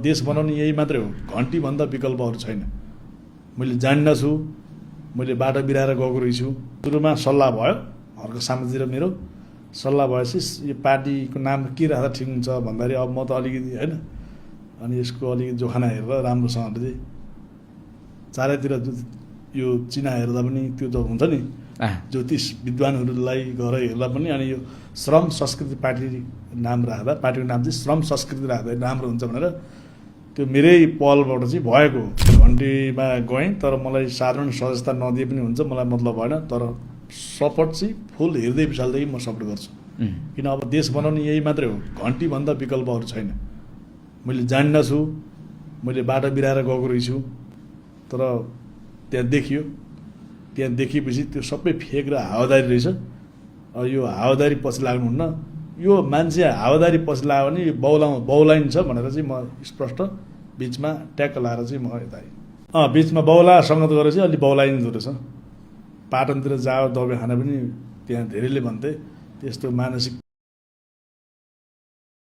देश बनाउने यही मात्रै हो, घन्टीभन्दा विकल्पहरू छैन। मैले जान्नछु, मैले बाटो बिराएर गएको रहेछु। सुरुमा सल्लाह भयो अर्को सामाजिक र मेरो सल्लाह भएपछि यो पार्टीको नाम के राख्दा ठिक हुन्छ भन्दाखेरि अब म त अलिकति होइन, अनि यसको अलिकति जोखाना हेरेर राम्रोसँगले चाहिँ चारैतिर यो चिना हेर्दा पनि त्यो त हुन्छ नि, ज्योतिष विद्वानहरूलाई गएर हेर्दा पनि अनि यो श्रम संस्कृति पार्टी नाम राख्दा, पार्टीको नाम चाहिँ श्रम संस्कृति राख्दा राम्रो हुन्छ भनेर त्यो मेरै पहलबाट चाहिँ भएको। घन्टीमा गएँ, तर मलाई साधारण सदस्यता नदिए पनि हुन्छ, मलाई मतलब भएन। तर सपोर्ट चाहिँ फुल हृदय विशालदेखि म सपोर्ट गर्छु। किन अब देश बनाउने यही मात्रै हो, घन्टीभन्दा विकल्पहरू छैन। मैले जान्नछु, मैले बाटो बिराएर गएको रहेछु, तर त्यहाँ देखियो, त्यहाँ देखेपछि त्यो सबै फेक र हावादारी रहेछ। यो हावादारी पछि लाग्नुहुन्न, यो मान्छे हावादारी पछि लाग्यो भने बहुलाइन छ भनेर चाहिँ म स्पष्ट बिचमा ट्याक्क लाएर चाहिँ म यता बिचमा बहुला सङ्गत गरेर चाहिँ अलि बहुलाइँदो रहेछ। पाटनतिर जाओ दबाई खान पनि त्यहाँ धेरैले भन्थे त्यस्तो मानसिक